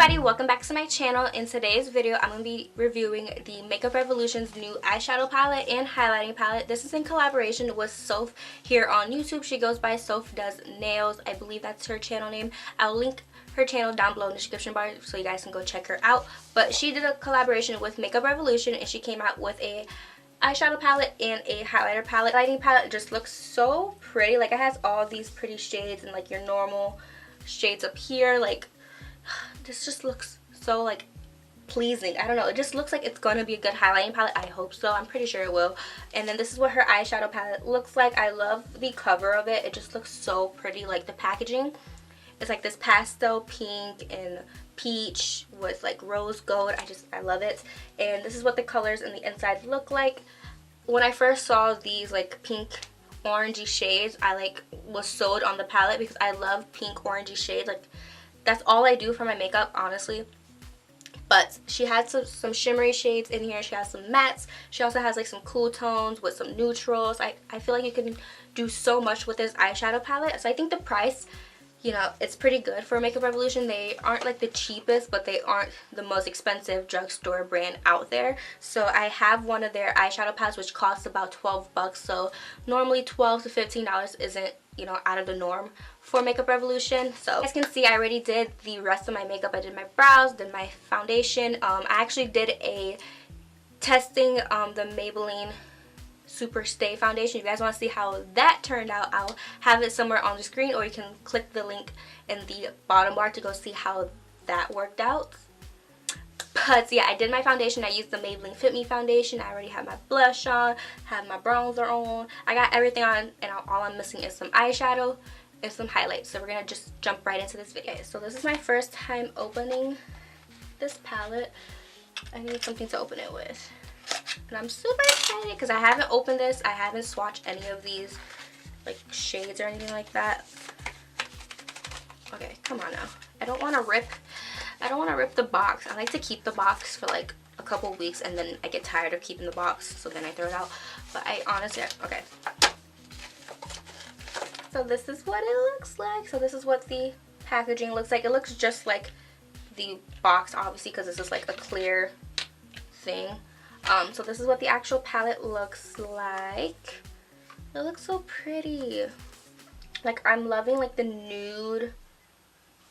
everybody, welcome back to my channel. In today's video, I'm going to be reviewing the Makeup Revolution's new eyeshadow palette and highlighting palette. This is in collaboration with Soph here on YouTube. She goes by Soph Does Nails. I believe that's her channel name. I'll link her channel down below in the description bar so you guys can go check her out. But she did a collaboration with Makeup Revolution and she came out with a eyeshadow palette and a highlighter palette. Lighting palette just looks so pretty. Like, it has all these pretty shades and like your normal shades up here. Like, this just looks so like pleasing. I don't know, it just looks like it's gonna be a good highlighting palette. I hope so. I'm pretty sure it will. And then this is what her eyeshadow palette looks like. I love the cover of it. It just looks so pretty. Like, the packaging, it's like this pastel pink and peach with like rose gold. I love it. And this is what the colors in the inside look like. When I first saw these like pink orangey shades, I like was sold on the palette because I love pink orangey shades. Like, that's all I do for my makeup, honestly. But she has some shimmery shades in here. She has some mattes. She also has like some cool tones with some neutrals. I feel like you can do so much with this eyeshadow palette. So I think the price, you know, it's pretty good for Makeup Revolution. They aren't like the cheapest, but they aren't the most expensive drugstore brand out there. So I have one of their eyeshadow palettes which costs about 12 bucks. So normally $12 to $15 isn't, you know, out of the norm for Makeup Revolution. So as you can see, I already did the rest of my makeup. I did my brows, did my foundation. I actually did a testing the Maybelline Super Stay foundation. If you guys want to see how that turned out, I'll have it somewhere on the screen, or you can click the link in the bottom bar to go see how that worked out. But yeah, I did my foundation. I used the Maybelline Fit Me foundation. I already have my blush on, have my bronzer on. I got everything on, and all I'm missing is some eyeshadow and some highlights. So we're gonna just jump right into this video. Okay, so this is my first time opening this palette. I need something to open it with. And I'm super excited because I haven't opened this. I haven't swatched any of these like shades or anything like that. Okay, come on now. I don't want to rip the box. I like to keep the box for like a couple weeks and then I get tired of keeping the box, so then I throw it out. But I honestly, okay. So this is what it looks like. So this is what the packaging looks like. It looks just like the box, obviously, because this is like a clear thing. So this is what the actual palette looks like. It looks so pretty. Like, I'm loving like the nude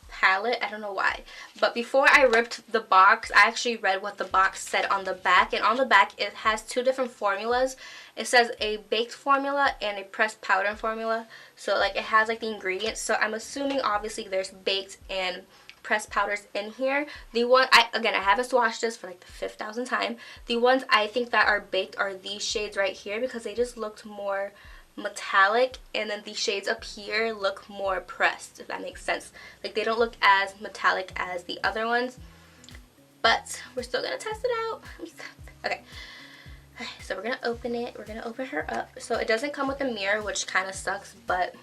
palette. I don't know why, but before I ripped the box, I actually read what the box said on the back, and on the back it has two different formulas. It says a baked formula and a pressed powder formula. So like, it has like the ingredients. So I'm assuming obviously there's baked and pressed powders in here. The one I haven't swatched this for like the 5,000th time. The ones I think that are baked are these shades right here because they just looked more metallic, and then the shades up here look more pressed, if that makes sense. Like, they don't look as metallic as the other ones, but we're still gonna test it out. Okay, so we're gonna open it. We're gonna open her up. So it doesn't come with a mirror, which kind of sucks, but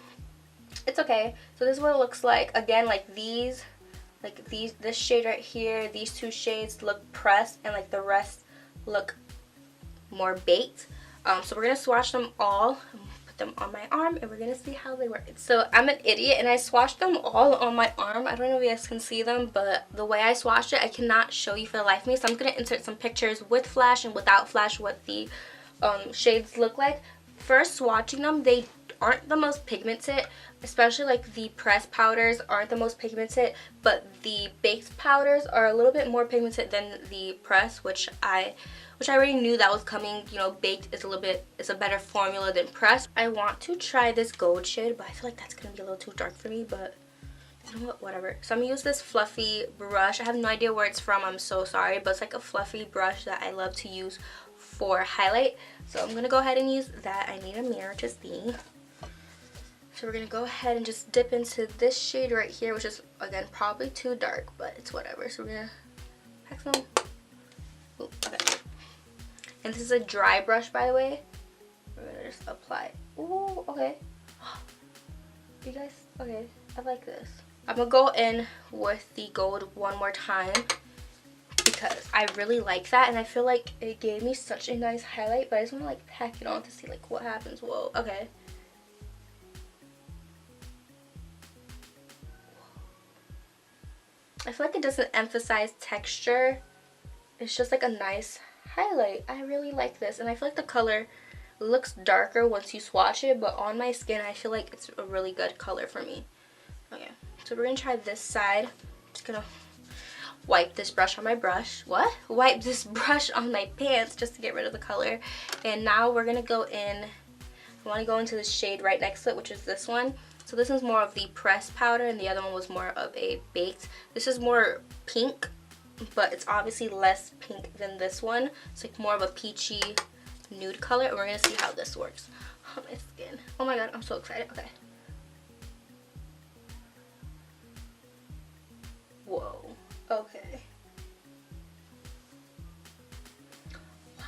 it's okay. So this is what it looks like. Again, like this shade right here, these two shades look pressed, and like the rest look more baked. So we're gonna swatch them all, put them on my arm, and we're gonna see how they work. So I'm an idiot and I swatched them all on my arm. I don't know if you guys can see them, but the way I swatched it, I cannot show you for the life of me. So I'm gonna insert some pictures with flash and without flash what the shades look like. First swatching them, they aren't the most pigmented, especially like the pressed powders aren't the most pigmented, but the baked powders are a little bit more pigmented than the pressed, which I already knew that was coming. You know, baked is a better formula than pressed. I want to try this gold shade, but I feel like that's gonna be a little too dark for me, but you know what, whatever. So I'm gonna use this fluffy brush. I have no idea where it's from, I'm so sorry, but it's like a fluffy brush that I love to use for highlight. So I'm gonna go ahead and use that. I need a mirror to see. So we're gonna go ahead and just dip into this shade right here, which is again probably too dark, but it's whatever. So we're gonna pack some. Ooh, okay. And this is a dry brush, by the way. We're gonna just apply. Ooh, okay. You guys, okay, I like this. I'm gonna go in with the gold one more time because I really like that, and I feel like it gave me such a nice highlight, but I just wanna like pack it on to see like what happens. Whoa, okay. I feel like it doesn't emphasize texture. It's just like a nice highlight. I really like this, and I feel like the color looks darker once you swatch it, but on my skin I feel like it's a really good color for me. Okay, so we're gonna try this side. Just gonna wipe this brush on my brush. What? Wipe this brush on my pants just to get rid of the color. And now we're gonna go in. I want to go into the shade right next to it, which is this one. So this is more of the pressed powder, and the other one was more of a baked. This is more pink, but it's obviously less pink than this one. It's like more of a peachy nude color, and we're gonna see how this works on my skin. Oh my god, I'm so excited. Okay. Whoa. Okay. Wow.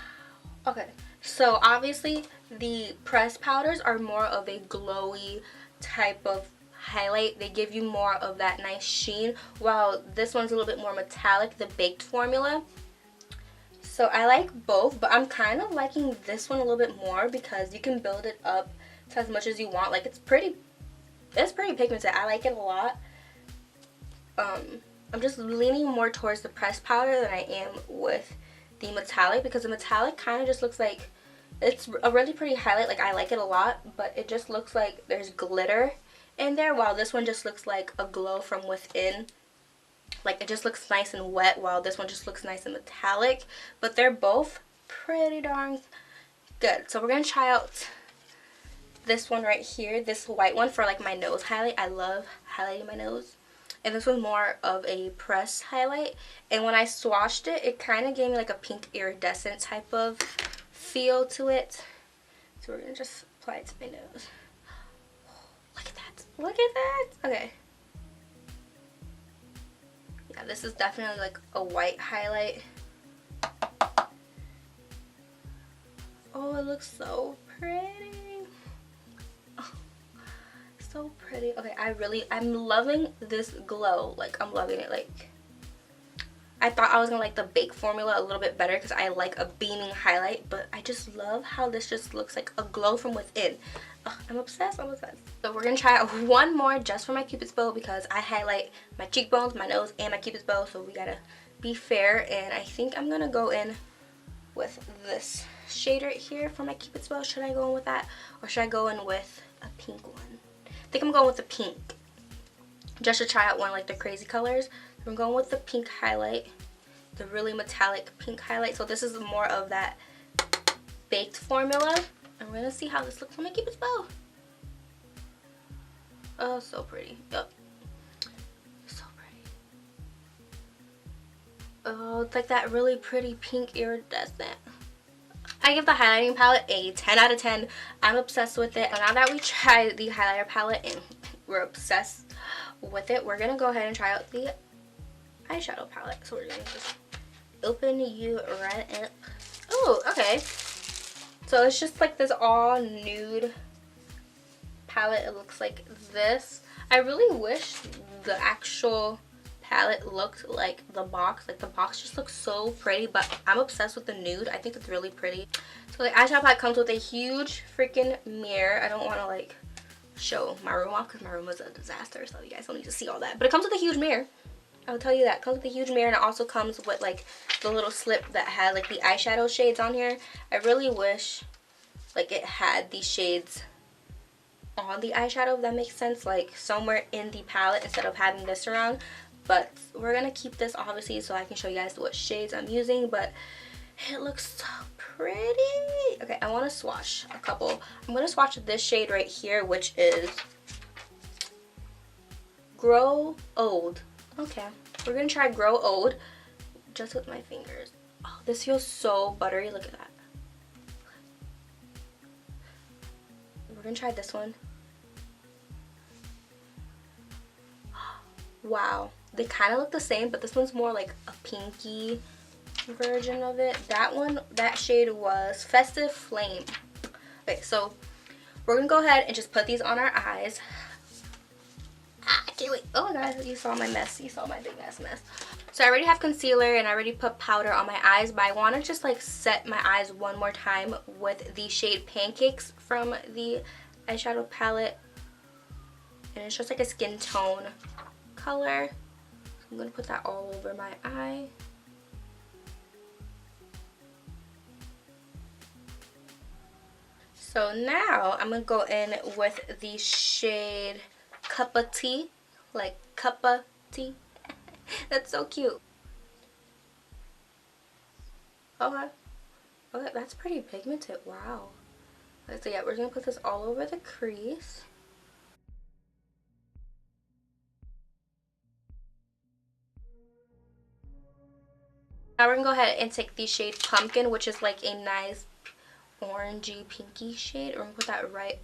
Okay. So obviously the pressed powders are more of a glowy type of highlight. They give you more of that nice sheen, while this one's a little bit more metallic, the baked formula. So I like both, but I'm kind of liking this one a little bit more because you can build it up to as much as you want. Like it's pretty pigmented. I like it a lot. I'm just leaning more towards the pressed powder than I am with the metallic, because the metallic kind of just looks like it's a really pretty highlight. Like I like it a lot, but it just looks like there's glitter in there, while this one just looks like a glow from within. Like it just looks nice and wet, while this one just looks nice and metallic. But they're both pretty darn good. So we're gonna try out this one right here, this white one for like my nose highlight. I love highlighting my nose. And this was more of a press highlight, and when I swatched it, it kind of gave me like a pink iridescent type of feel to it. So we're gonna just apply it to my nose. Look at that, look at that. Okay, yeah, this is definitely like a white highlight. Oh, it looks so pretty. So pretty. Okay, I'm loving this glow. Like I'm loving it. Like I thought I was gonna like the bake formula a little bit better because I like a beaming highlight, but I just love how this just looks like a glow from within. I'm obsessed. I'm obsessed. So we're gonna try out one more just for my cupid's bow, because I highlight my cheekbones, my nose, and my cupid's bow, so we gotta be fair. And I think I'm gonna go in with this shade right here for my cupid's bow. Should I go in with that, or should I go in with a pink one? I think I'm going with the pink, just to try out one like the crazy colors. I'm going with the pink highlight, the really metallic pink highlight. So this is more of that baked formula, and we're gonna see how this looks on my cupid's bow. Oh, so pretty. Yep, so pretty. Oh, it's like that really pretty pink iridescent. I give the highlighting palette a 10 out of 10. I'm obsessed with it. And now that we tried the highlighter palette and we're obsessed with it, we're going to go ahead and try out the eyeshadow palette. So we're going to just open you right up. Oh, okay. So it's just like this all nude palette. It looks like this. I really wish the actual palette looked like the box. Like the box just looks so pretty, but I'm obsessed with the nude. I think it's really pretty. So the eyeshadow palette comes with a huge freaking mirror. I don't want to like show my room off because my room was a disaster, so you guys don't need to see all that, but it comes with a huge mirror. I'll tell you that. It comes with a huge mirror, and it also comes with like the little slip that had like the eyeshadow shades on here. I really wish like it had these shades on the eyeshadow, if that makes sense, like somewhere in the palette instead of having this around. But we're gonna keep this obviously so I can show you guys what shades I'm using, but it looks so pretty. Okay, I want to swatch a couple. I'm gonna swatch this shade right here, which is Grow Old. Okay, we're gonna try Grow Old just with my fingers. Oh, this feels so buttery. Look at that. We're gonna try this one. Wow, they kind of look the same, but this one's more like a pinky version of it. That one, that shade was Festive Flame. Okay, so we're gonna go ahead and just put these on our eyes. I can't wait. Oh my god, you saw my mess. You saw my big ass mess. So I already have concealer and I already put powder on my eyes, but I want to just like set my eyes one more time with the shade Pancakes from the eyeshadow palette. And it's just like a skin tone color. I'm gonna put that all over my eye. So now I'm gonna go in with the shade Cup of Tea, like cup of tea. That's so cute. Okay, okay, that's pretty pigmented. Wow. Okay, so yeah, we're gonna put this all over the crease. Now we're gonna go ahead and take the shade Pumpkin, which is like a nice orangey pinky shade. We're gonna put that right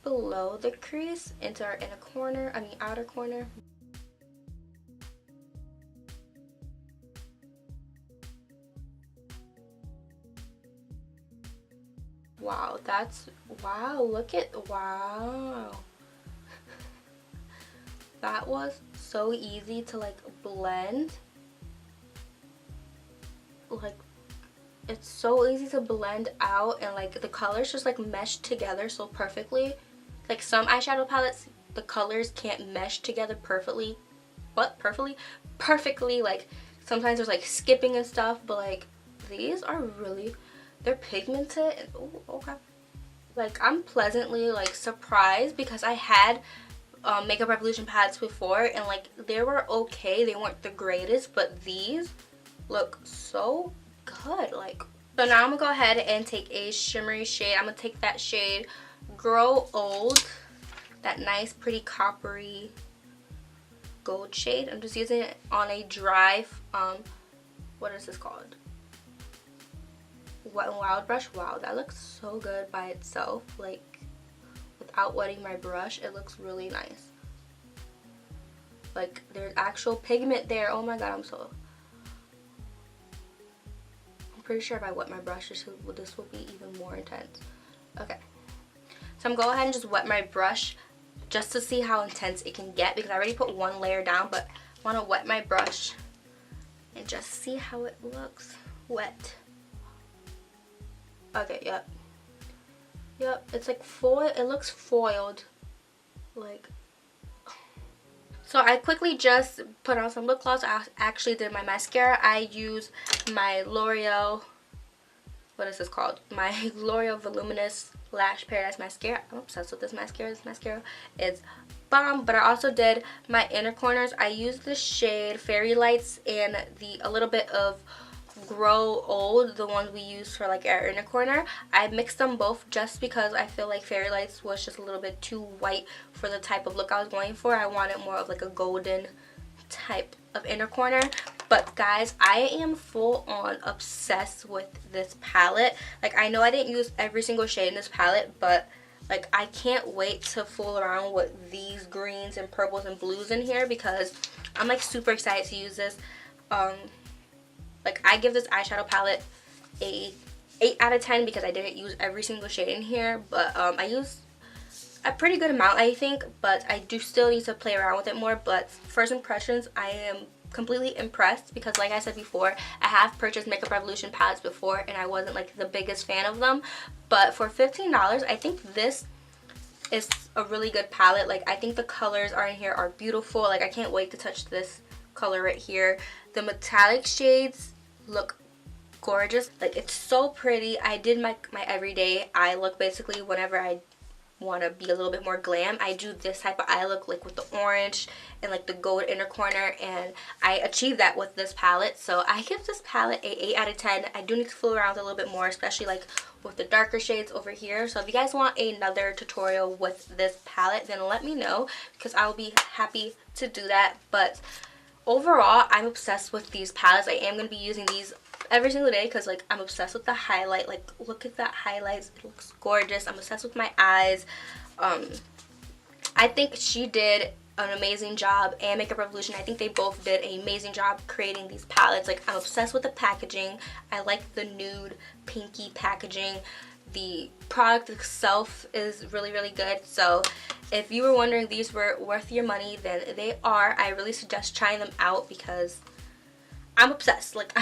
below the crease into our outer corner. Wow, wow. That was so easy to like blend. Like, it's so easy to blend out, and like the colors just like mesh together so perfectly. Like some eyeshadow palettes, the colors can't mesh together perfectly. Perfectly. Like sometimes there's like skipping and stuff, but like these are really, they're pigmented. And oh, okay. Like I'm pleasantly like surprised because I had Makeup Revolution palettes before, and like they were okay. They weren't the greatest, but these look so good. Like, so now I'm gonna go ahead and take a shimmery shade. I'm gonna take that shade Grow Old, that nice pretty coppery gold shade. I'm just using it on a dry what is this called, Wet n Wild brush. Wow, that looks so good by itself. Like without wetting my brush, it looks really nice. Like there's actual pigment there. Oh my god, I'm pretty sure if I wet my brush, this will be even more intense. Okay, so I'm going to go ahead and just wet my brush just to see how intense it can get, because I already put one layer down, but I want to wet my brush and just see how it looks wet. Okay, yep, it's like foil. It looks foiled, like. So I quickly just put on some lip gloss. I actually did my mascara. I use my L'Oreal, what is this called? My L'Oreal Voluminous Lash Paradise Mascara. I'm obsessed with this mascara. This mascara is bomb. But I also did my inner corners. I used the shade Fairy Lights and a little bit of Grow Old, the ones we use for like our inner corner. I mixed them both just because I feel like Fairy Lights was just a little bit too white for the type of look I was going for. I wanted more of like a golden type of inner corner. But guys, I am full on obsessed with this palette. Like, I know I didn't use every single shade in this palette, but like I can't wait to fool around with these greens and purples and blues in here, because I'm like super excited to use this. Like, I give this eyeshadow palette a 8 out of 10 because I didn't use every single shade in here, but I used a pretty good amount, I think, but I do still need to play around with it more. But first impressions, I am completely impressed, because like I said before, I have purchased Makeup Revolution palettes before and I wasn't like the biggest fan of them, but for $15 I think this is a really good palette. Like, I think the colors are in here are beautiful. Like, I can't wait to touch this color right here. The metallic shades look gorgeous. Like, it's so pretty. I did my everyday eye look basically. Whenever I want to be a little bit more glam, I do this type of eye look, like with the orange and like the gold inner corner, and I achieved that with this palette. So I give this palette a 8 out of 10. I do need to fool around a little bit more, especially like with the darker shades over here. So if you guys want another tutorial with this palette, then let me know, because I will be happy to do that. But overall, I'm obsessed with these palettes. I am going to be using these every single day because like I'm obsessed with the highlight. Like, look at that highlights. It looks gorgeous. I'm obsessed with my eyes. I think she did an amazing job, and Makeup Revolution, I think they both did an amazing job creating these palettes. Like, I'm obsessed with the packaging. I like the nude pinky packaging. The product itself is really, really good. So if you were wondering these were worth your money, then they are. I really suggest trying them out because I'm obsessed. Like,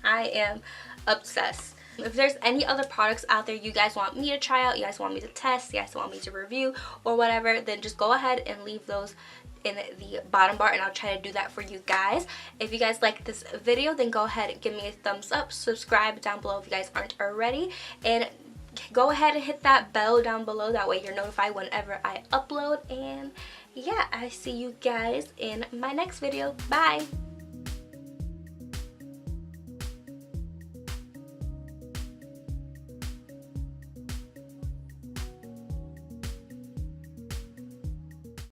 I am obsessed. If there's any other products out there you guys want me to try out, you guys want me to test, you guys want me to review or whatever, then just go ahead and leave those in the bottom bar, and I'll try to do that for you guys. If you guys like this video, then go ahead and give me a thumbs up, subscribe down below if you guys aren't already, and go ahead and hit that bell down below. That way you're notified whenever I upload. And yeah, I see you guys in my next video. Bye!